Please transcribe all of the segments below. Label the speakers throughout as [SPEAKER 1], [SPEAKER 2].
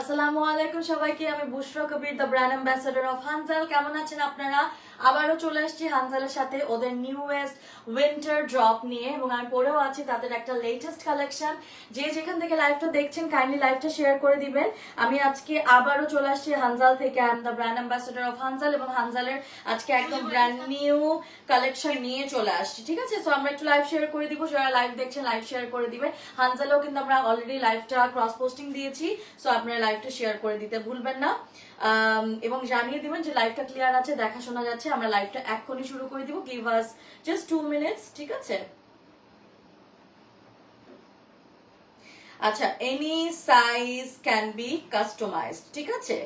[SPEAKER 1] আসসালামু আলাইকুম সবাইকে, আমি Bushra Kabir, the brand ambassador of Hanzal. কেমন আছেন আপনারা? আবারও চলে আসছি হানজালের সাথে ওদের নিউয়েস্ট উইন্টার ড্রপ নিয়ে, এবং আমি পরেও আছি তাদের একটা লেটেস্ট কালেকশন। যে যেখান থেকে লাইভটা দেখছেন কাইন্ডলি লাইভটা শেয়ার করে দিবেন। আমি আজকে আবারও চলে আসছি হানজাল থেকে। I am the brand ambassador of Hanzal, এবং হানজালের আজকে একদম ব্র্যান্ড নিউ কালেকশন নিয়ে চলে আসছি। ঠিক আছে, সো আমরা একটু লাইভ শেয়ার করে দিব। যারা লাইভ দেখছেন লাইভ শেয়ার করে দিবেন। হানজালেও কিন্তু আমরা অলরেডি লাইভটা ক্রস পোস্টিং দিয়েছি, সো আপনারা লাইভটা শেয়ার করে দিতে ভুলবেন না, এবং জানিয়ে দিবেন যে লাইভটা ক্লিয়ার আছে, দেখা শোনা যাচ্ছে। আমরা লাইভটা এক্ষুনি শুরু করে দিব। Give us just 2 minutes. ঠিক আছে, আচ্ছা, any size can be customized. ঠিক আছে,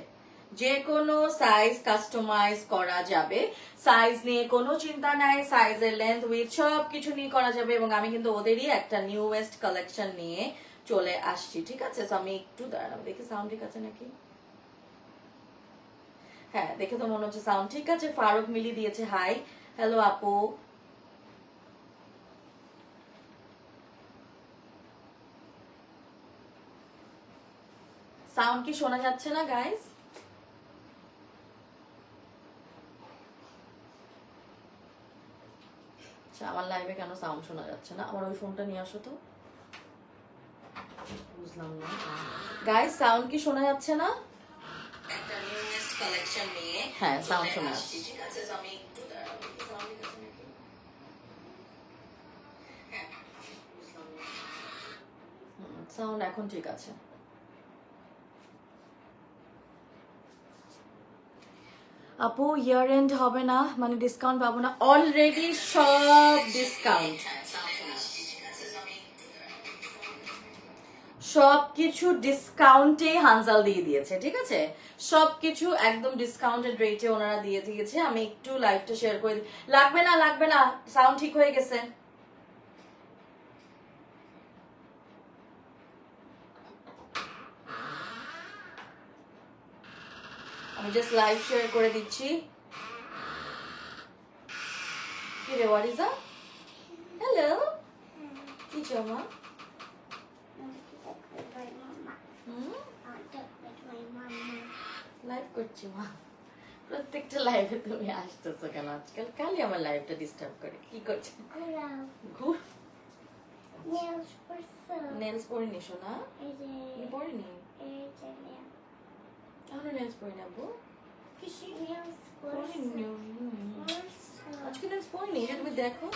[SPEAKER 1] যে কোনো সাইজ কাস্টমাইজ করা যাবে। সাইজ নিয়ে কোনো চিন্তা নাই, সাইজের লেন্থ উইথ সব কিছু নিয়ে করা যাবে। এবং আমি কিন্তু ওদেরই একটা নিউয়েস্ট কালেকশন নিয়ে চলে আসছি। ঠিক আছে, তো আমি একটু দাঁড়াবো, দেখি সাউন্ড ঠিক আছে নাকি। হ্যাঁ, দেখে তো মনে হচ্ছে সাউন্ড ঠিক আছে। ফারুক মিলি দিয়েছে হাই, হ্যালো আপু। সাউন্ড কি শোনা যাচ্ছে না গাইস? আচ্ছা, আমার লাইভে কেন সাউন্ড শোনা যাচ্ছে না? আমার ওই ফোনটা নিয়ে আসো তো। বুঝলাম না গাইস, সাউন্ড কি শোনা যাচ্ছে না? একটা নিউয়েস্ট কালেকশন নিয়ে হ্যাঁ সাউন্ড শোনা যাচ্ছে। ঠিক আছে, আমি একটু দাঁড়াবো, সাউন্ড ঠিক আছে নাকি। হ্যাঁ, বুঝলাম না, সাউন্ড এখন ঠিক আছে। আপু ইয়ার এন্ড হবে না মানে ডিসকাউন্ট পাবো না? অলরেডি সব ডিসকাউন্ট, সবকিছু ডিসকাউন্টে হানজাল দিয়ে দিয়েছে। ঠিক আছে, সবকিছু একদম ডিসকাউন্টেড রেটে ওনারা দিয়ে দিয়েছে। আমি একটু লাইভটা শেয়ার করে দিই। লাগবে না লাগবে না, সাউন্ড ঠিক হয়ে গেছে। আমি জাস্ট লাইভ শেয়ার করে দিচ্ছি। কি রে, হোয়াট ইজ দ্যাট? হ্যালো, কি জমা? লাইভ করছি মা। প্রত্যেকটা লাইভে তুমি আসতেছো কেন আজকাল? কালই আমার লাইভটা ডিস্টার্ব করে। কি করছে? ঘুর নেলস পরিনি শোনা? পরিনি এখনো নেলস পরিনি আব্বু। আজকে নেলস পরিনি, তুমি দেখো।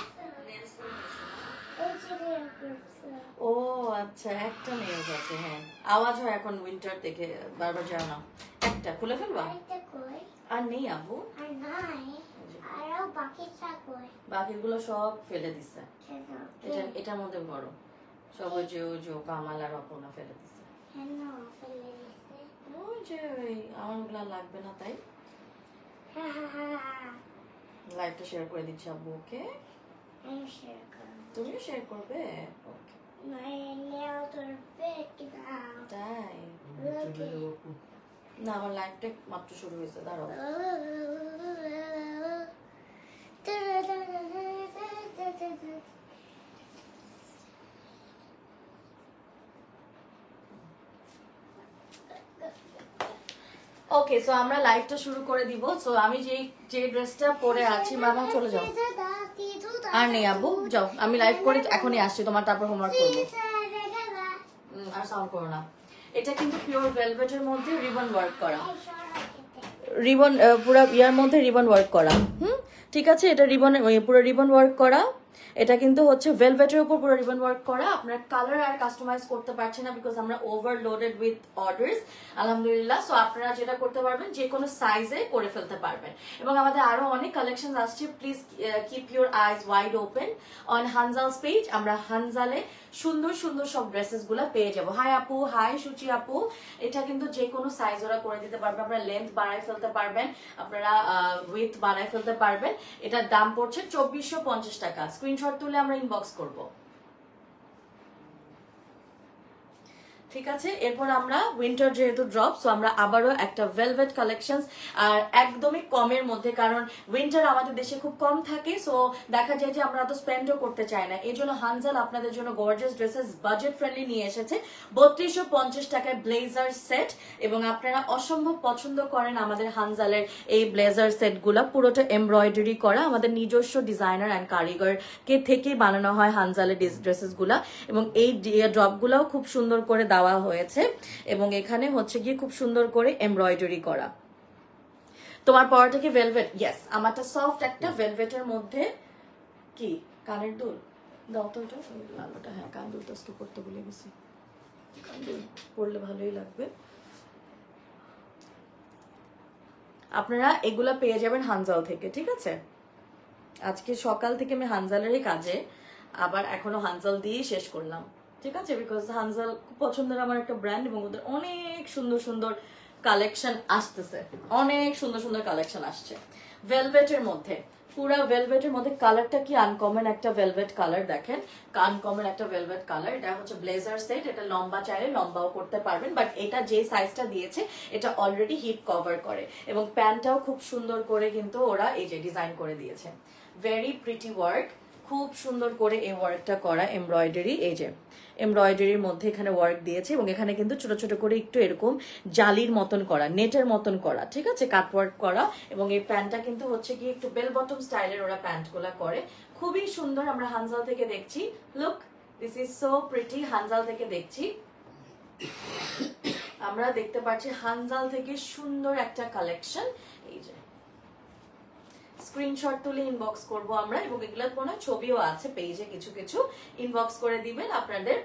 [SPEAKER 1] ও আচ্ছা, একটা নেলস আছে। হ্যাঁ, আওয়াজ হয় এখন উইন্টার দেখে, বারবার যাও না। একটা খুলে ফেলবা? আর নেই আব্বু, বাকিগুলো সব ফেলে দিছে। এটার মধ্যে বড় সব ওই যে কামাল আর অপর্ণা ফেলে দিছে। ওই যে আমার ওগুলা লাগবে না, তাই লাইভটা শেয়ার করে দিচ্ছি আব্বু। ওকে, তুমিও শেয়ার করবে? ওকে, তাই না, আমার লাইভটা মাত্র শুরু হয়েছে, দাঁড়াও। ওকে, সো আমরা লাইভটা শুরু করে দিব। সো আমি যে ড্রেসটা পরে আছি, মামা চলে যাও। আর নেই আব্বু, যাও, আমি লাইভ করে এখনই আসছি, তোমার তারপর হোমওয়ার্ক করবো। আর সাউন্ড করো না। এটা কিন্তু পিওর ভেলভেটের মধ্যে রিবন ওয়ার্ক করা, রিবন পুরো ইয়ার মধ্যে রিবন ওয়ার্ক করা। ঠিক আছে, এটা রিবন পুরো রিবন ওয়ার্ক করা। এটা কিন্তু হচ্ছে ভেলভেটের উপর পুরো রিবন ওয়ার্ক করা। আপনার কালার আর কাস্টমাইজ করতে পারছেন না, বিকজ আমরা ওভারলোডেড উইথ অর্ডার্স আলহামদুলিল্লাহ। সো আপনারা যেটা করতে পারবেন, যে কোনো সাইজে করে ফেলতে পারবেন। এবং আমাদের আরো অনেক কালেকশন আসছে। Please keep your eyes wide open on Hanzal's page. আমরা হানজালে সুন্দর সুন্দর সব ড্রেসেস গুলা পেয়ে যাবো। হাই আপু, হাই সুচি আপু। এটা কিন্তু যে কোনো সাইজ ওরা করে দিতে পারবে। আপনারা লেন্থ বাড়াই ফেলতে পারবেন, আপনারা উইথ বাড়াই ফেলতে পারবেন। এটার দাম পড়ছে 2450 টাকা। স্ক্রিনশট তুলে আমরা ইনবক্স করব। ঠিক আছে, এরপর আমরা উইন্টার যেহেতু ড্রপ, সো আমরা আবারও একটা ভেলভেট কালেকশনস, আর একদমই কমের মধ্যে, কারণ উইন্টার আমাদের দেশে খুব কম থাকে, সো দেখা যায় যে আমরা তো স্পেন্ডও করতে চাই না। এই জন্য হানজাল আপনাদের জন্য গর্জিয়াস ড্রেসেস বাজেট ফ্রেন্ডলি নিয়ে এসেছে 3250 টাকায় ব্লেজার সেট। এবং আপনারা অসম্ভব পছন্দ করেন আমাদের হানজালের এই ব্লেজার সেটগুলো, পুরোটা এমব্রয়ডারি করা, আমাদের নিজস্ব ডিজাইনার অ্যান্ড কারিগরকে থেকে বানানো হয় হানজালের ড্রেসেসগুলা। এবং এই ড্রপগুলাও খুব সুন্দর করে দেওয়া হয়েছে, এবং এখানে হচ্ছে গিয়ে খুব সুন্দর করে এমব্রয়ডারি করা। তোমার পরাটা কি ভেলভেট? ইয়েস, আমারটা সফট একটা ভেলভেটের মধ্যে। কি কানের দুল দাও তো, এটা লালটা। হ্যাঁ, কান দুল তো আজকে পড়তে ভুলে গেছি, কান দুল পড়লে ভালোই লাগবে। আপনারা এগুলা পেয়ে যাবেন হানজাল থেকে, ঠিক আছে? আজকে সকাল থেকে আমি হানজালেরই কাজে, আবার এখনো হানজাল দিয়েই শেষ করলাম, ঠিক আছে? বিকজ হানজাল খুব পছন্দের আমার একটা ব্র্যান্ড, এবং ওদের অনেক সুন্দর সুন্দর কালেকশন আসতেছে, অনেক সুন্দর সুন্দর কালেকশন আসছে ভেলভেটের মধ্যে। পুরা ভেলভেটের মধ্যে কালারটা কি আনকমন একটা ভেলভেট কালার, দেখেন আনকমন একটা ভেলভেট কালার। এটা হচ্ছে ব্লেজার সেট, এটা লম্বা চাইলে লম্বাও করতে পারবেন, বাট এটা যে সাইজটা দিয়েছে এটা অলরেডি হিপ কভার করে, এবং প্যান্টটাও খুব সুন্দর করে কিন্তু ওরা এই যে ডিজাইন করে দিয়েছে। ভেরি প্রিটি ওয়ার্ক, খুব সুন্দর করে এই ওয়ার্কটা করা, এমব্রয়ডারি, এই যে এমব্রয়ডারির মধ্যে এখানে ওয়ার্ক দিয়েছে, এবং এখানে কিন্তু ছোট ছোট করে একটু এরকম জালির মতন করা, নেটের মতন করা, ঠিক আছে, কাটওয়ার্ক করা। এবং এই প্যান্টটা কিন্তু হচ্ছে কি একটু বেল বটম স্টাইলের ওরা প্যান্টগুলা করে, খুবই সুন্দর। আমরা হানজাল থেকে দেখছি, look this is so pretty, Hanzal থেকে দেখছি, আমরা দেখতে পাচ্ছি হানজাল থেকে সুন্দর একটা কালেকশন। এই যে স্ক্রিনশট তুলে ইনবক্স করবো আমরা, এবং এগুলোর কোনো ছবিও আছে পেজে, কিছু কিছু ইনবক্স করে দিবেন আপনাদের।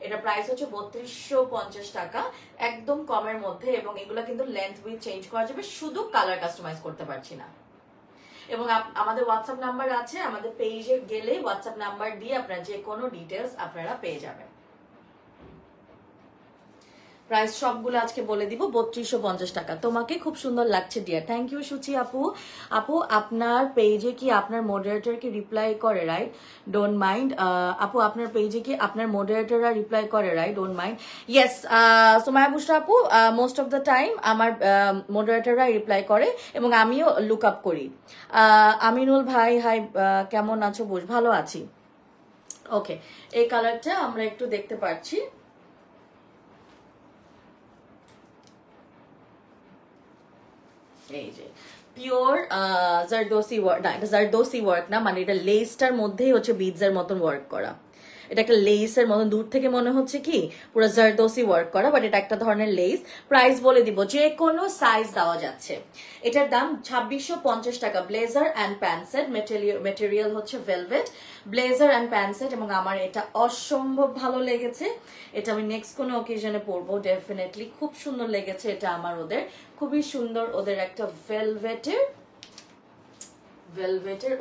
[SPEAKER 1] এটা প্রাইস হচ্ছে 3250 টাকা, একদম কমের মধ্যে। এবং এগুলো কিন্তু লেন্থ উইথ চেঞ্জ করা যাবে, শুধু কালার কাস্টমাইজ করতে পারছি না। এবং আমাদের হোয়াটসঅ্যাপ নাম্বার আছে, আমাদের পেজে গেলে হোয়াটসঅ্যাপ নাম্বার দিয়ে আপনার যে কোনো ডিটেলস আপনারা পেয়ে যাবেন। প্রাইস সবগুলো আজকে বলে দিব, 3250 টাকা। তোমাকে খুব সুন্দর লাগছে ডিয়ার, থ্যাংক ইউ সুচি আপু। আপু আপনার পেজে কি আপনার মডারেটরকে রিপ্লাই করে, রাইট? Don't mind. আপু আপনার পেজে কি আপনার মডারেটররা রিপ্লাই করে, right? Don't mind. Yes Somaya বুশরা আপু, মোস্ট অফ দ্য টাইম আমার মডারেটররা রিপ্লাই করে, এবং আমিও লুক আপ করি। আমিনুল ভাই, হাই, কেমন আছো? ভালো আছি। ওকে, এই কালারটা আমরা একটু দেখতে পাচ্ছি, এই যে পিওর জারদোসি ওয়ার্ক, না এটা জারদোসি ওয়ার্ক না, মানে এটা লেসটার মধ্যেই হচ্ছে বিডসের মতন ওয়ার্ক করা। এটা একটা লেসের মতন, দূর থেকে মনে হচ্ছে কি পুরো জারদোসি ওয়ার্ক করা, বাট এটা একটা ধরনের লেস। প্রাইস বলে দিব, যে কোনো সাইজ দেওয়া যাচ্ছে। এটার দাম 2650 টাকা, blazer and pant set, material হচ্ছে velvet, blazer and pant set. এবং আমার এটা অসম্ভব ভালো লেগেছে, এটা আমি নেক্সট কোনো অকেশনে পরবো ডেফিনেটলি, খুব সুন্দর লেগেছে এটা আমার। ওদের খুবই সুন্দর, ওদের একটা ভেলভেটের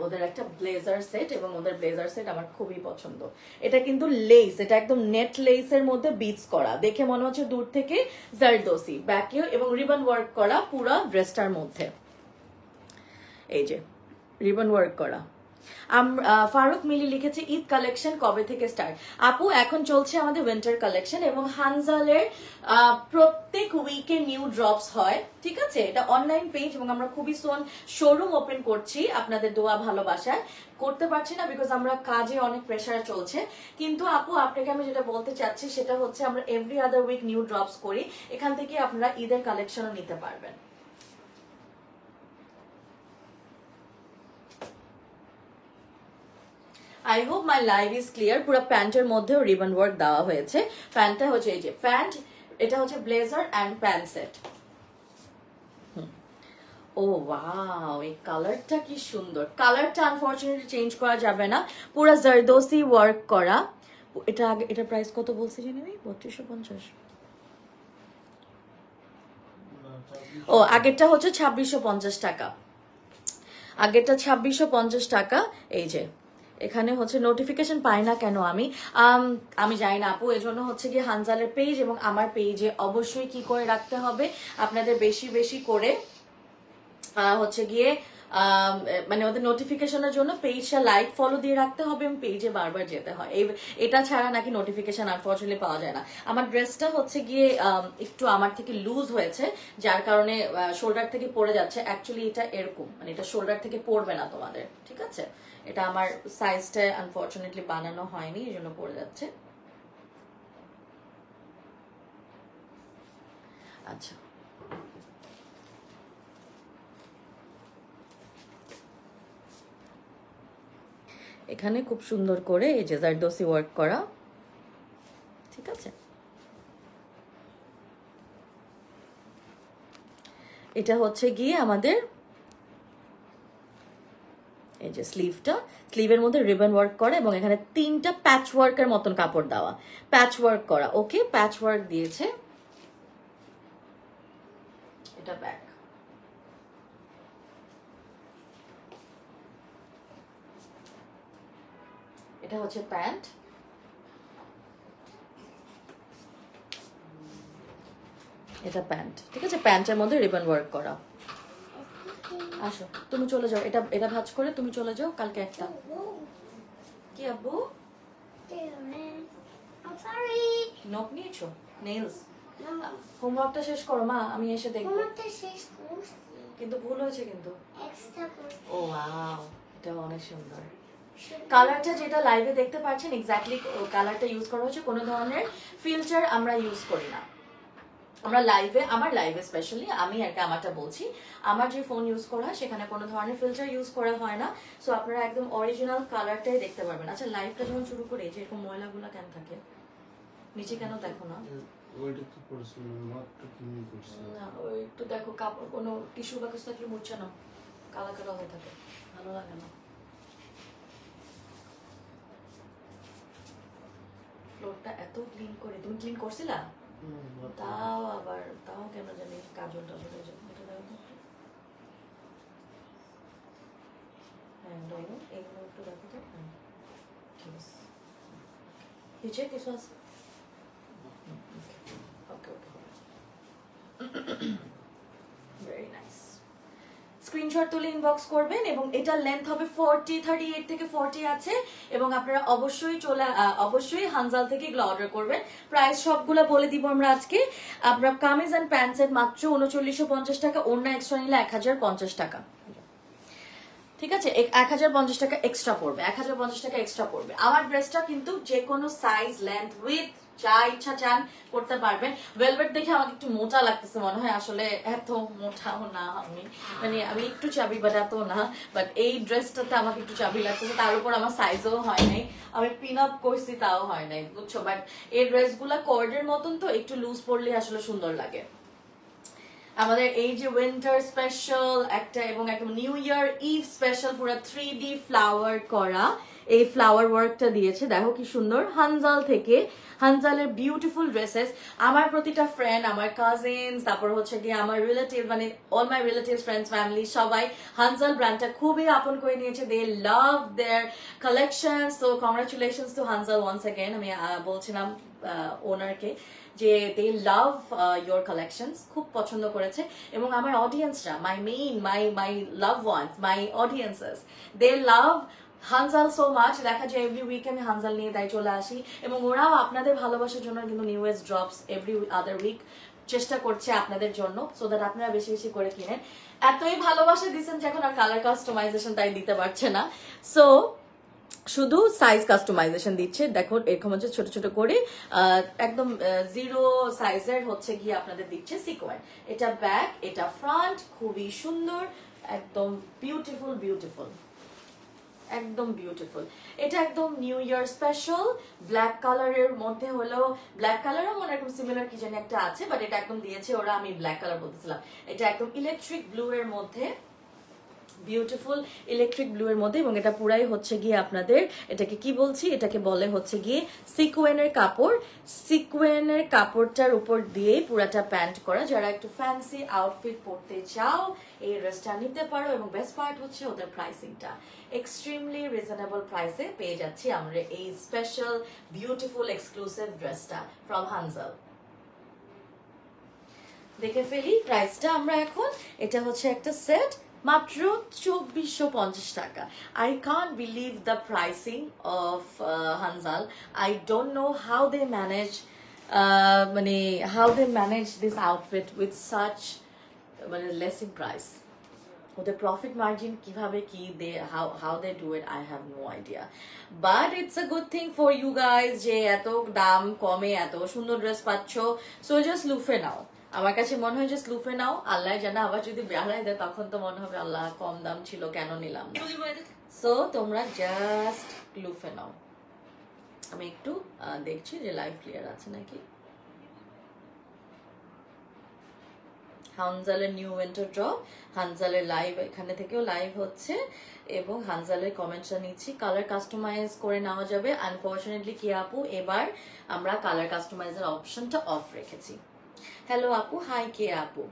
[SPEAKER 1] ওদের একটা ব্লেজার সেট, এবং ওদের ব্লেজার সেট আমার খুবই পছন্দ। এটা কিন্তু লেস, এটা একদম নেট লেসের মধ্যে বিটস করা, দেখে মনে হচ্ছে দূর থেকে জারদোসি, ব্যাকেও এবং রিবন ওয়ার্ক করা পুরো ড্রেসটার মধ্যে। এই যে রিবন ওয়ার্ক করা। ফারুক মিলি লিখেছে ঈদ কালেকশন কবে থেকে স্টার্ট? আপু এখন চলছে আমাদের উইন্টার কালেকশন, এবং হানজালের প্রত্যেক উইকে নিউ ড্রপস হয়, ঠিক আছে? এটা অনলাইন পেজ, এবং আমরা খুবই সোন শোরুম ওপেন করছি আপনাদের দোয়া ভালোবাসায়। করতে পারছি না বিকজ আমরা কাজে অনেক প্রেশার চলছে, কিন্তু আপু আপনাকে আমি যেটা বলতে চাচ্ছি সেটা হচ্ছে আমরা every other week new drops করি, এখান থেকে আপনারা ঈদের কালেকশনও নিতে পারবেন। I hope my live is clear. পুরো প্যান্টের মধ্যেও রিবন ওয়ার্ক দেওয়া হয়েছে। প্যান্টটা হচ্ছে এই যে প্যান্ট, এটা হচ্ছে blazer and pant set. Oh wow, এই কালারটা কি সুন্দর। কালারটা আনফরচুনেটলি চেঞ্জ করা যাবে না, পুরো জারদোসি ওয়ার্ক করা। এটা আগে, এটা প্রাইস কত বলছি জানি আমি? 3250। ও আগেরটা হচ্ছে 2650 টাকা, আগেরটা 2650 টাকা। এই যে এখানে হচ্ছে নোটিফিকেশন পাই না কেন আমি জানি না আপু, এজন্য হচ্ছে গিয়ে হানজালের পেজ এবং আমার পেজে অবশ্যই কি করে রাখতে হবে আপনাদের বেশি বেশি করে হচ্ছে গিয়ে মানে ওদের নোটিফিকেশনের জন্য পেজটা লাইক ফলো দিয়ে রাখতে হবে এবং পেজে বারবার যেতে হয়। এটা ছাড়া নাকি নোটিফিকেশন আনফর্চুনেটলি পাওয়া যায় না। আমার ড্রেসটা হচ্ছে গিয়ে একটু আমার থেকে লুজ হয়েছে, যার কারণে শোল্ডার থেকে পড়ে যাচ্ছে। অ্যাকচুয়ালি এটা এরকম, মানে এটা শোল্ডার থেকে পড়বে না তোমাদের, ঠিক আছে? এটা আমার সাইজটা আনফর্চুনেটলি বানানো হয়নি, এই জন্য পড়ে যাচ্ছে। আচ্ছা, এখানে খুব সুন্দর করে এই যে জারদোসি ওয়ার্ক করা, ঠিক আছে? এটা হচ্ছে গিয়ে আমাদের এই যে স্লিভটা, স্লিভের মধ্যে রিবন ওয়ার্ক করা এবং এখানে 3টা প্যাচ ওয়ার্কের মতন কাপড় দেওয়া, প্যাচ ওয়ার্ক করা। ওকে, প্যাচ ওয়ার্ক দিয়েছে। এটা ব্যাক, এটা হচ্ছে প্যান্ট, এটা প্যান্ট, ঠিক আছে? প্যান্টের মধ্যে রিবন ওয়ার্ক করা। আসো, তুমি চলে যাও, এটা এটা ভাঁজ করে তুমি চলে যাও। কালকে একটা কি আব্বু নখ নিয়েছো? নেইলস হোমওয়ার্কটা শেষ করো মা, আমি এসে দেখবো। কিন্তু ভুল হয়েছে কিন্তু। ও ওয়াও, এটা অনেক সুন্দর। কালারটা যেটা লাইভে দেখতে পাচ্ছেন এক্স্যাক্টলি কালারটা ইউজ করা হয়েছে, কোনো ধরনের ফিল্টার আমরা ইউজ করি না। আমরা লাইভে, আমার লাইভে স্পেশালি আমি আর কি আমারটা বলছি, আমার যে ফোন ইউজ করা হয় সেখানে কোনো ধরনের ফিল্টার ইউজ করা হয় না। সো আপনারা একদম অরিজিনাল কালারটাই দেখতে পারবেন। আচ্ছা, লাইভটা যখন শুরু করে যে এরকম ময়লাগুলো কেন থাকে নিচে, কেন দেখো না? না, ওই একটু দেখো, কাপড় কোনো টিস্যু বাক্স থাকলে মুছছে না, কালা কালা হয়ে থাকে, ভালো লাগে না। ফ্লোরটা এত ক্লিন করে, তুমি ক্লিন করছিলা? তাও আবার, তাও কেন জানি কাজল টাজল হয়ে যাবে। এটা দেখো তো, হ্যাঁ এইগুলো একটু দেখো তো। হ্যাঁ ঠিক আছে, নিচে কিছু আছে? ওকে ওকে, ভেরি নাইস। স্ক্রিনশট তুলে ইনবক্স করবেন এবং এটার লেন্থ হবে 38 থেকে 40 আছে এবং আপনারা অবশ্যই হানজাল থেকে এগুলো অর্ডার করবেন। প্রাইস সবগুলো বলে দিব আমরা আজকে। আপনার কামিজ এন্ড প্যান্টসের মাত্র 3950 টাকা, ওড়না এক্সট্রা নিলে 1050 টাকা, ঠিক আছে? 1050 টাকা এক্সট্রা পড়বে, 1050 টাকা এক্সট্রা পড়বে। আমার ড্রেসটা কিন্তু যে কোনো সাইজ, লেন্থ, উইথ যা ইচ্ছা চান করতে পারবেন। ভেলভেট দেখে আমাকে একটু মোটা লাগতেছে মনে হয়, আসলে এত মোটাও না আমি, মানে আমি একটু চাবি বাট এত না। বাট এই ড্রেসটাতে আমাকে একটু চাবি লাগতেছে, তার উপর আমার সাইজও হয় নাই, আমি পিন আপ করছি তাও হয় নাই, বুঝছো? বাট এই ড্রেসগুলা কর্ডের মতন তো একটু লুজ পড়লে আসলে সুন্দর লাগে। আমাদের এই যে উইন্টার স্পেশাল একটা এবং একদম নিউ ইয়ার ইভ স্পেশাল পুরো 3D ফ্লাওয়ার করা এই ফ্লাওয়ার ওয়ার্কটা দিয়েছে, দেখো কি সুন্দর। হানজাল থেকে, হানজালের বিউটিফুল ড্রেসেস। আমার প্রতিটা ফ্রেন্ড, আমার কাজিনস, তারপর হচ্ছে গিয়ে আমার রিলেটিভ, মানে all my relatives, friends, family সবাই হানজাল ব্র্যান্ডটা খুবই আপন করে নিয়েছে। They love their collection. So congratulations to Hanzal once again. আমি বলছিলাম ওনারকে যে দে লাভ ইয়োর কালেকশনস, খুব পছন্দ করেছে। এবং আমার অডিয়েন্সরা, মাই লাভ ওয়ান্স, মাই অডিয়েন্সেস, দে লাভ হানজাল সো মাচ। দেখা যায় এভরি উইক আমি হানজাল নিয়ে তাই চলে আসি এবং ওরাও আপনাদের ভালোবাসার জন্য কিন্তু newest drops every other week চেষ্টা করছে আপনাদের জন্য, সো দ্যাট আপনারা বেশি বেশি করে কিনেন। এতই ভালোবাসা দিচ্ছেন যে এখন আর কালার কাস্টমাইজেশন তাই দিতে পারছে না, সো শুধু সাইজ কাস্টমাইজেশন দিচ্ছে। দেখো এরকম হচ্ছে ছোট ছোট করে একদম 0 সাইজের হচ্ছে গিয়ে আপনাদের দিচ্ছে সিকোয়েন্স। এটা ব্যাক, এটা ফ্রন্ট, খুবই সুন্দর, একদম বিউটিফুল বিউটিফুল, একদম বিউটিফুল। এটা একদম নিউ ইয়ার স্পেশাল ব্ল্যাক কালারের মধ্যে হলেও, ব্ল্যাক কালারও মনে একদম সিমিলার কি জানি একটা আছে, বাট এটা একদম দিয়েছে ওরা, আমি ব্ল্যাক কালার বলতেছিলাম। এটা একদম ইলেকট্রিক ব্লু এর মধ্যে, বিউটিফুল ইলেকট্রিক ব্লু এর মধ্যে, এবং এটা পুরাই হচ্ছে গিয়ে আপনাদের, এটাকে কি বলছি, এটাকে বলে হচ্ছে গিয়ে সিকোয়েনের কাপড়। সিকোয়েনের কাপড়টার উপর দিয়েই পুরাটা প্যান্ট করা। যারা একটু ফ্যান্সি আউটফিট পরতে চাও এই ড্রেসটা নিতে পারো। এবং বেস্ট পার্ট হচ্ছে ওদের প্রাইসিংটা এক্সট্রিমলি রিজনেবল প্রাইসে পেয়ে যাচ্ছি আমরা এই স্পেশাল বিউটিফুল এক্সক্লুসিভ ড্রেসটা ফ্রম হানজাল। দেখে ফেলি প্রাইসটা আমরা এখন। এটা হচ্ছে একটা সেট মাত্র 2450 টাকা। I can't believe the pricing of Hanzal. I don't know how they manage this outfit with such less in price. ওদের প্রফিট মার্জিন কিভাবে কি দে how they do it, I have no idea, but it's a good thing for you guys যে এত দাম কমে এত সুন্দর dress পাচ্ছ, সো জাস্ট লুফে নাও। আমার কাছে মনে হয় জাস্ট লুফে নাও, আল্লাহ জানে আবার যদি বেহারাই দেয় তখন তো মনে হবে আল্লাহ কম দাম ছিল কেন নিলাম না, সো তোমরা জাস্ট লুফে নাও। আমি একটু দেখছি যে লাইভ ক্লিয়ার আছে নাকি। হানজালের নিউ উইন্টার ড্রপ, হানজালের লাইভ এখানে থেকেও লাইভ হচ্ছে এবং হানজালের কমেন্টসটা নিচ্ছি। কালার কাস্টমাইজ করে নেওয়া যাবে। আনফরচুনেটলি কি আপু এবার আমরা কালার কাস্টমাইজের অপশনটা অফ রেখেছি। হ্যালো আপু, হাই কে আপু।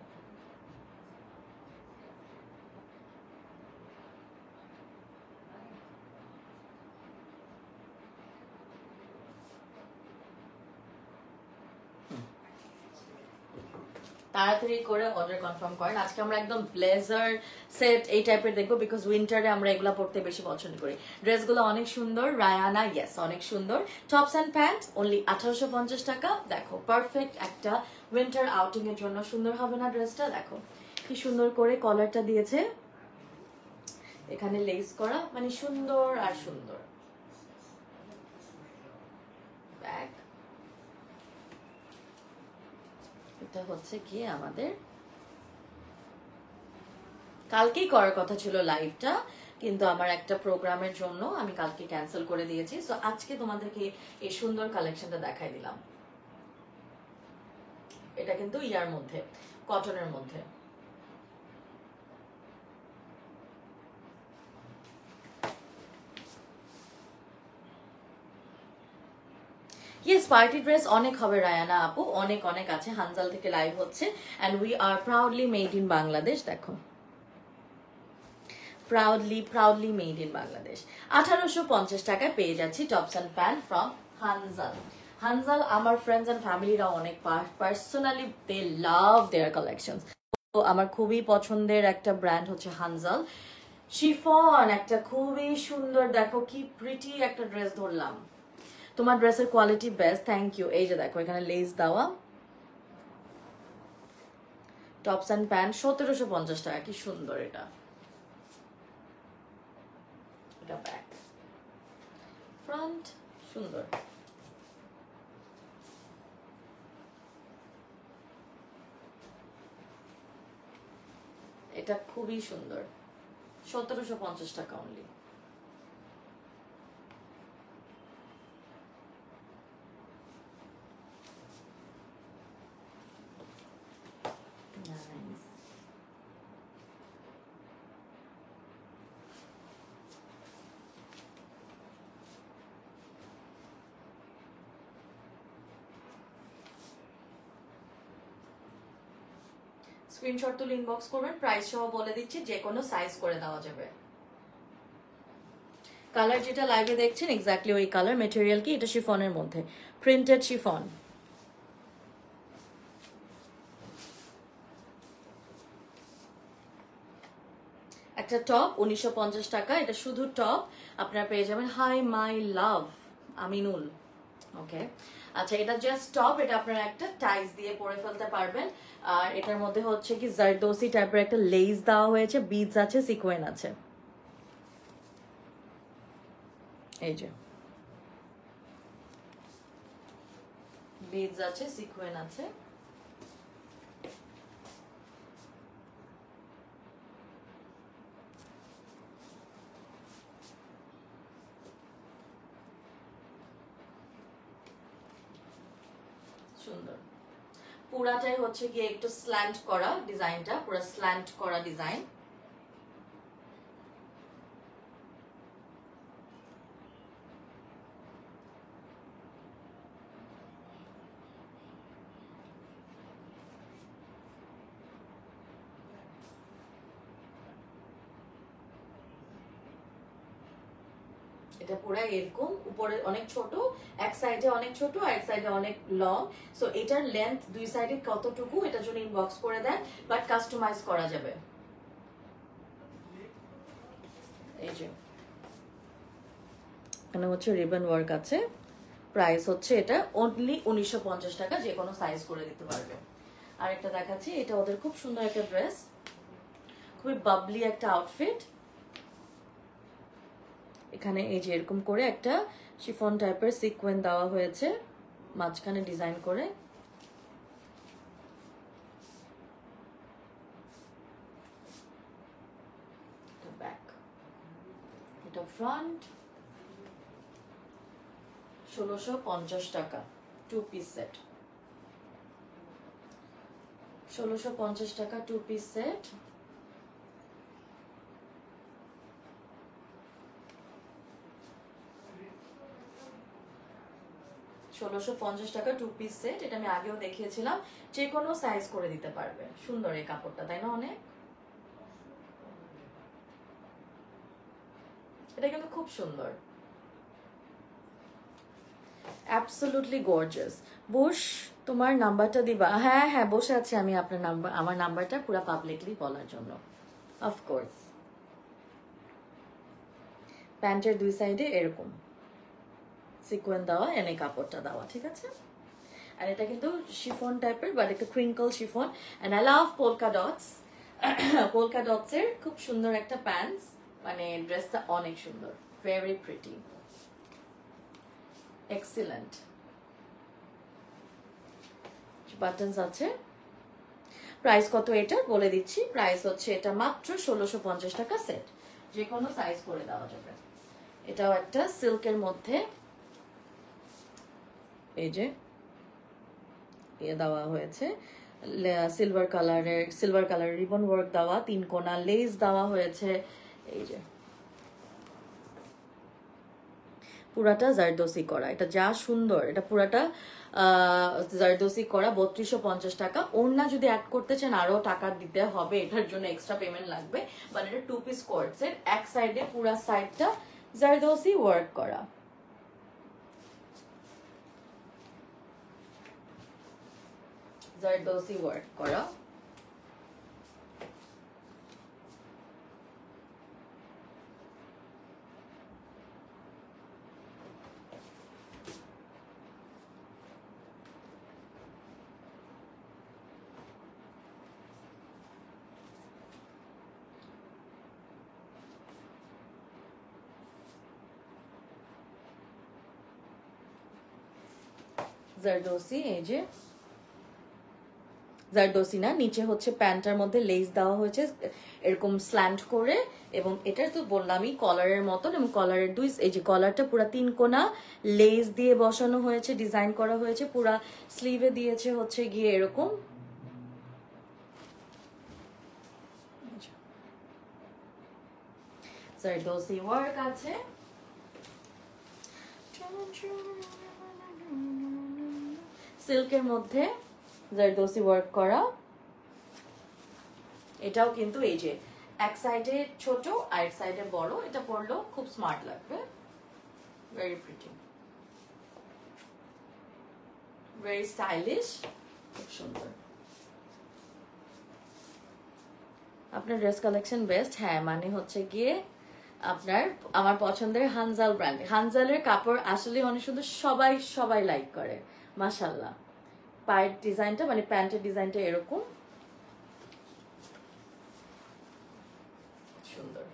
[SPEAKER 1] তাড়াতাড়ি করে অর্ডার কনফার্ম করেন। আজকে আমরা একদম ব্লেজার সেট এই টাইপের দেখবো, বিকজ উইন্টারে আমরা এগুলো পড়তে বেশি পছন্দ করি। ড্রেসগুলো অনেক সুন্দর, রায়ানা ইয়েস অনেক সুন্দর। টপস অ্যান্ড প্যান্টস অনলি 1850 টাকা। দেখো পারফেক্ট একটা উইন্টার আউটিং এর জন্য সুন্দর হবে না ড্রেসটা? দেখো কি সুন্দর করে কলারটা দিয়েছে, এখানে লেস করা, মানে সুন্দর আর সুন্দর। ব্যাগ, এটা হচ্ছে কি আমাদের কালকেই করার কথা ছিল লাইভটা, কিন্তু আমার একটা প্রোগ্রামের জন্য আমি কালকে ক্যান্সেল করে দিয়েছি। সো আজকে তোমাদেরকে এই সুন্দর কালেকশনটা দেখাই দিলাম। এটা কিন্তু ইয়ার মধ্যে, কটনের মধ্যে। ইয়েস পার্টি ড্রেস অনেক হবে রায়ানা আপু, অনেক অনেক আছে। হানজাল থেকে লাইভ হচ্ছে and we are proudly made in Bangladesh. দেখো প্রাউডলি মেড ইন বাংলাদেশ। 1850 টাকায় পেয়ে যাচ্ছি tops and pant from Hanjal. Hanjal আমার ফ্রেন্ডস অ্যান্ড ফ্যামিলিরা অনেক personally they love their collection. তো আমার খুবই পছন্দের একটা ব্র্যান্ড হচ্ছে হানজাল। শিফন একটা খুবই সুন্দর, দেখো কি প্রিটি একটা ড্রেস ধরলাম। তোমার ড্রেসের কোয়ালিটি বেস্ট, থ্যাংক ইউ। এই যে দেখো এখানে লেস দেওয়া, টপস অ্যান্ড প্যান্ট 1750 টাকা, কি সুন্দর এটা। এটা ব্যাক, ফ্রন্ট সুন্দর। এটা খুবই সুন্দর, 1750 টাকা অনলি। স্ক্রিনশট তুলে ইনবক্স করবেন, প্রাইস সহ বলে দিচ্ছি, যে কোনো সাইজ করে দেওয়া যাবে। কালার যেটা লাইভে দেখছেন এক্স্যাক্টলি ওই কালার। মেটেরিয়াল কি? এটা শিফনের মধ্যে, প্রিন্টেড শিফন। একটা টপ 1950 টাকা, এটা শুধু টপ। আপনারা পেয়ে যাবেন। হাই মাই লাভ আমিনুল, ওকে আচ্ছা এটা জাস্ট টপ, এটা আপনারা একটা টাইস দিয়ে পরে ফেলতে পারবেন। আর এটার মধ্যে হচ্ছে কি জারদোসি টাইপের একটা লেস দেওয়া হয়েছে, বিডস আছে, সিকোয়েন আছে, এই যে বিডস আছে, সিকোয়েন আছে। সুন্দর, পুরাটাই হচ্ছে গিয়ে একটু স্ল্যান্ট করা ডিজাইনটা, পুরো স্ল্যান্ট করা ডিজাইন। এটা পুরো এরকম, উপরে অনেক ছোট, এক সাইডে অনেক ছোট আর এক সাইডে অনেক লং। সো এটার লেন্থ দুই সাইডে কতটুকু এটার জন্য ইনবক্স করে দেন, বাট কাস্টমাইজ করা যাবে। এই যে এখানে হচ্ছে রিবন ওয়ার্ক আছে। প্রাইস হচ্ছে এটা অনলি 1950 টাকা, যে কোনো সাইজ করে দিতে পারবে। আর একটা দেখাচ্ছি, এটা ওদের খুব সুন্দর একটা ড্রেস, খুবই বাবলি একটা আউটফিট। এখানে এই যে এরকম করে একটা শিফন টাইপের সিকোয়েন্স দেওয়া হয়েছে মাঝখানে ডিজাইন করে। ব্যাক, এটা ফ্রন্ট। 1650 টাকা 2 পিস সেট। 1650 টাকা 2 পিস সেট। টাকা 2 পিস সেট। এটা আমি আগেও দেখিয়েছিলাম, যে কোনো সাইজ করে দিতে পারবে। সুন্দর এই কাপড়টা, তাই না? অনেক, এটা কিন্তু খুব সুন্দর, অ্যাবসলিউটলি গর্জিয়াস। বুশ, তোমার নাম্বারটা দিবা? হ্যাঁ হ্যাঁ, বসে আছি আমি আপনার নাম্বার, আমার নাম্বারটা পুরো পাবলিকলি বলার জন্য, অফকোর্স। প্যান্টের দুই সাইডে এরকম সিকোয়েন্স দেওয়া, এনে কাপড়টা দেওয়া, ঠিক আছে? আর এটা কিন্তু শিফন টাইপের, বাট একটা crinkle chiffon. And I love polka dots. Polka dots এর খুব সুন্দর একটা প্যান্টস, মানে ড্রেসটা অনেক সুন্দর, ভেরি প্রিটি, এক্সিলেন্ট। বাটনস আছে। প্রাইস কত এটা বলে দিচ্ছি, প্রাইস হচ্ছে এটা মাত্র 1650 টাকা সেট, যে কোনো সাইজ করে দেওয়া যাবে। এটাও একটা সিল্কের মধ্যে এই যে দেওয়া হয়েছে সিলভার কালারের রিবন ওয়ার্ক দেওয়া, 3 কোনা লেস দেওয়া হয়েছে। এই যে পুরাটা জারদোসি করা, এটা যা সুন্দর, এটা পুরাটা জারদোসি করা। 3250 টাকা। ওড়না যদি অ্যাড করতে চান আরো টাকা দিতে হবে, এটার জন্য এক্সট্রা পেমেন্ট লাগবে। বাট এটা 2 পিস কোট সেট, এক সাইডে পুরা সাইডটা জারদোসি ওয়ার্ক করা। জারদোসি ওয়ার্ক করা। জারদোসি, এই যে জারদোসি না, নিচে হচ্ছে প্যান্টার মধ্যে লেস দেওয়া হয়েছে এরকম স্ল্যান্ট করে, এবং এটা তো বললামই কলারের মতন, এবং কলারের দুই এই যে কলারটা পুরা 3 কোনা লেস দিয়ে বসানো হয়েছে, ডিজাইন করা হয়েছে। পুরা স্লিভে দিয়েছে হচ্ছে গিয়ে এরকম জারদোসি ওয়ার্ক আছে। সিল্কের মধ্যে জারদোসি ওয়ার্ক করা। এটাও কিন্তু এই যে এক সাইডে ছোট আর এক সাইডে বড়, এটা পরলেও খুব স্মার্ট লাগবে, ভেরি প্রিটি, ভেরি স্টাইলিশ, খুব সুন্দর। আপনার ড্রেস কালেকশন বেস্ট। হ্যাঁ, মানে হচ্ছে গিয়ে আপনার আমার পছন্দের হানজাল ব্র্যান্ড। হানজালের কাপড় আসলে অনেক সুন্দর, সবাই লাইক করে, মাশাআল্লাহ। পায়ের ডিজাইনটা মানে প্যান্টের ডিজাইনটা এরকম সুন্দর।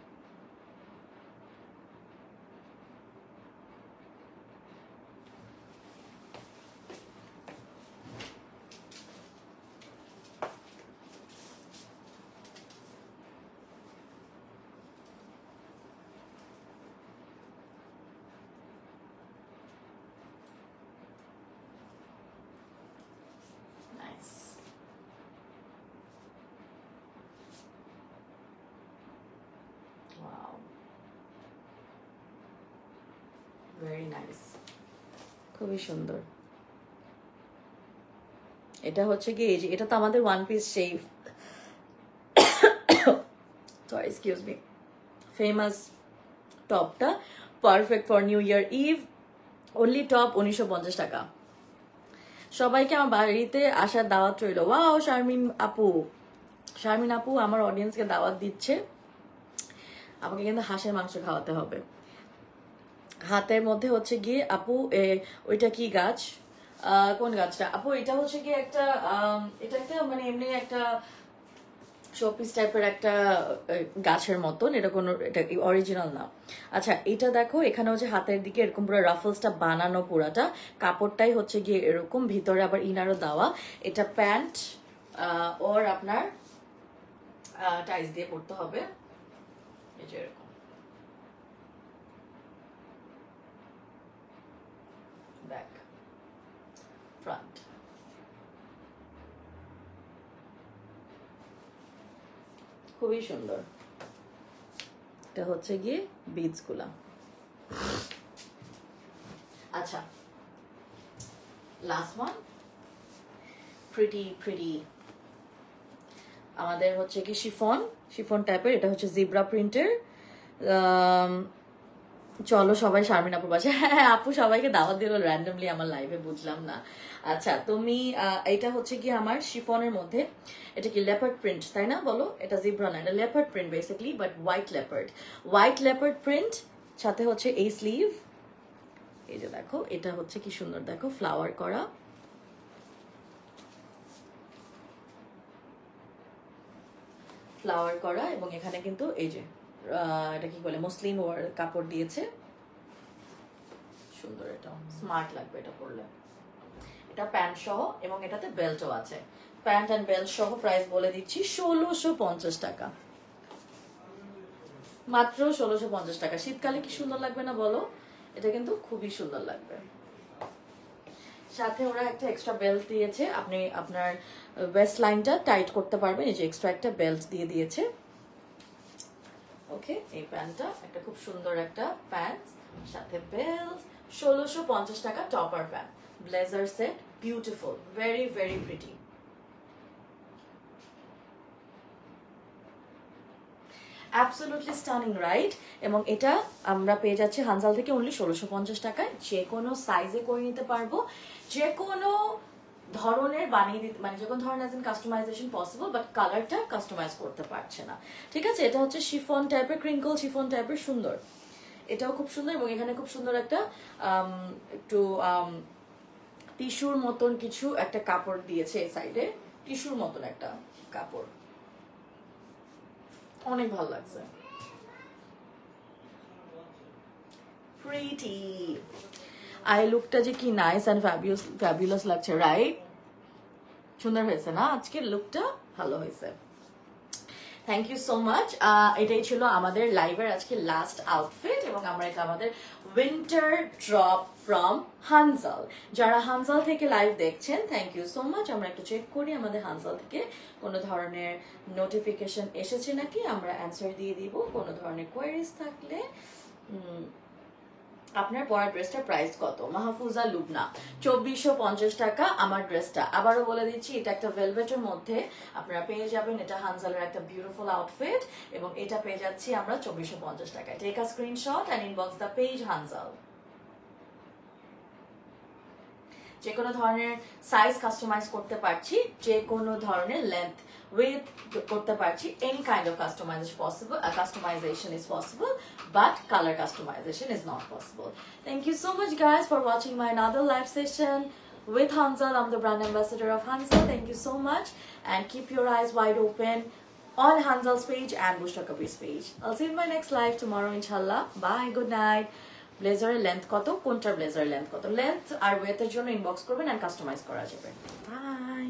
[SPEAKER 1] ভেরি নাইস, খুবই সুন্দর। এটা হচ্ছে কি, এই যে এটা তো আমাদের ওয়ান পিস সেই সরি এক্সকিউজ মি ফেমাস টপটা, perfect for new year eve. Only top 1950 টাকা। সবাইকে আমার বাড়িতে আসার দাওয়াত রইল। ওয়াও, শারমিন আপু আমার অডিয়েন্সকে দাওয়াত দিচ্ছে। আমাকে কিন্তু হাঁসের মাংস খাওয়াতে হবে। হাতের মধ্যে হচ্ছে গিয়ে আপু ওইটা কি গাছ, কোন গাছটা আপু? এটা হচ্ছে গিয়ে একটা এটা একটা মানে এমনি একটা শোপিস টাইপের একটা গাছের মতন, এটা কোনো এটা অরিজিনাল না। আচ্ছা এটা দেখো, এখানে হচ্ছে হাতের দিকে এরকম পুরো রাফলসটা বানানো, পুরাটা কাপড়টাই হচ্ছে গিয়ে এরকম, ভিতরে আবার ইনারও দেওয়া। এটা প্যান্ট ওর আপনার টাইস দিয়ে পরতে হবে, এই যে এরকম ব্যাক ফ্রন্ট। খুবই সুন্দর। এটা হচ্ছে গিয়ে বিডস গুলা। আচ্ছা লাস্ট ওয়ান, প্রিটি প্রিটি আমাদের হচ্ছে কি শিফন, শিফন টাইপের। এটা হচ্ছে জিব্রা প্রিন্টের। চলো সবাই শারমিন আপুর বাসায়। হ্যাঁ আপু সবাইকে দাওয়াত দিল র্যান্ডমলি আমার লাইভে, বুঝলাম না। আচ্ছা তুমি এটা হচ্ছে কি আমার শিফনের মধ্যে, এটা কি লেপার্ড প্রিন্ট তাই না বলো? এটা জিব্রা না, এটা leopard print basically, but white leopard print, সাথে হচ্ছে এই স্লিভ। এই যে দেখো এটা হচ্ছে কি সুন্দর, দেখো ফ্লাওয়ার করা, ফ্লাওয়ার করা, এবং এখানে কিন্তু এই যে এটা কি বলে মসলিন কাপড় দিয়েছে, সুন্দর। এটা স্মার্ট লাগবে এটা পরলে। এটা প্যান্ট সহ এবং এটাতে বেল্টও আছে। প্যান্ট এন্ড বেল্ট সহ প্রাইস বলে দিচ্ছি 1650 টাকা, মাত্র 1650 টাকা। শীতকালে কি সুন্দর লাগবে না বলো? এটা কিন্তু খুবই সুন্দর লাগবে। সাথে ওরা একটা এক্সট্রা বেল্ট দিয়েছে, আপনি আপনার ওয়েস্ট লাইনটা টাইট করতে পারবেন, এই যে এক্সট্রা একটা বেল্ট দিয়ে দিয়েছে। ওকে, এই প্যান্টটা একটা খুব সুন্দর একটা প্যান্ট, সাথে বেল্ট। 1650 টাকা topper pant, blazer set, beautiful, very very pretty. Absolutely stunning, right? এবং এটা আমরা পেয়ে যাচ্ছি হানজাল থেকে অনলি 1650 টাকায়। যে কোনো সাইজে করে নিতে পারবো, যে কোনো ধরনের বানিয়ে দিতে, মানে যে কোনো ধরনের কাস্টমাইজেশন পসিবল, বাট কালারটা কাস্টমাইজ করতে পারছে না। ঠিক আছে, এটা হচ্ছে শিফন টাইপের, ক্রিঙ্কল শিফন টাইপের, সুন্দর। এটাও খুব সুন্দর, এবং এখানে খুব সুন্দর একটা একটু টিস্যুর মতন কিছু একটা কাপড় দিয়েছে এই সাইডে, টিস্যুর মতন একটা কাপড়, অনেক ভালো লাগছে। প্রিটি আই লুকটা যে কি নাইস এন্ড ফ্যাবুলাস লাগছে, রাইট? সুন্দর হয়েছে না? আজকের লুকটা ভালো হয়েছে। Thank you so much. এটাই ছিল আমাদের লাইভের আজকে লাস্ট আউটফিট, এবং আমরা এটা আমাদের উইন্টার ড্রপ ফ্রম হানজাল। যারা হানজাল থেকে লাইভ দেখছেন থ্যাংক ইউ সো মাচ। আমরা একটু চেক করি আমাদের হানজাল থেকে কোনো ধরনের নোটিফিকেশন এসেছে নাকি, আমরা অ্যান্সার দিয়ে দিব কোনো ধরনের কোয়েরিজ থাকলে। আপনার পরার ড্রেসটার প্রাইস কত? মাহফুজা লুবনা, 2450 টাকা আমার ড্রেসটা। আবারও বলে দিচ্ছি, এটা একটা ভেলভেটের মধ্যে আপনারা পেয়ে যাবেন। এটা হানজালের একটা বিউটিফুল আউটফিট, এবং এটা পেয়ে যাচ্ছি আমরা 2450 টাকায়। Take a screenshot and inbox the page Hanjal. যে কোনো ধরনের সাইজ কাস্টমাইজ করতে পারছি, যে কোনো ধরনের লেন্থ উইথ করতে পারছি। Any kind of customization is possible, but color customization is not possible. Thank you so much guys for watching my another live session with Hanzal. I'm the brand ambassador of Hanzal. Thank you so much, and keep your eyes wide open on Hanzal's page and Bushra Kabir's page. I'll see you in my next live tomorrow inshallah. Bye, good night. ব্লেজারের length কত, কোনটার ব্লেজারের length কত, length আর ওয়েথের জন্য inbox করবেন, and customise করা যাবে। By.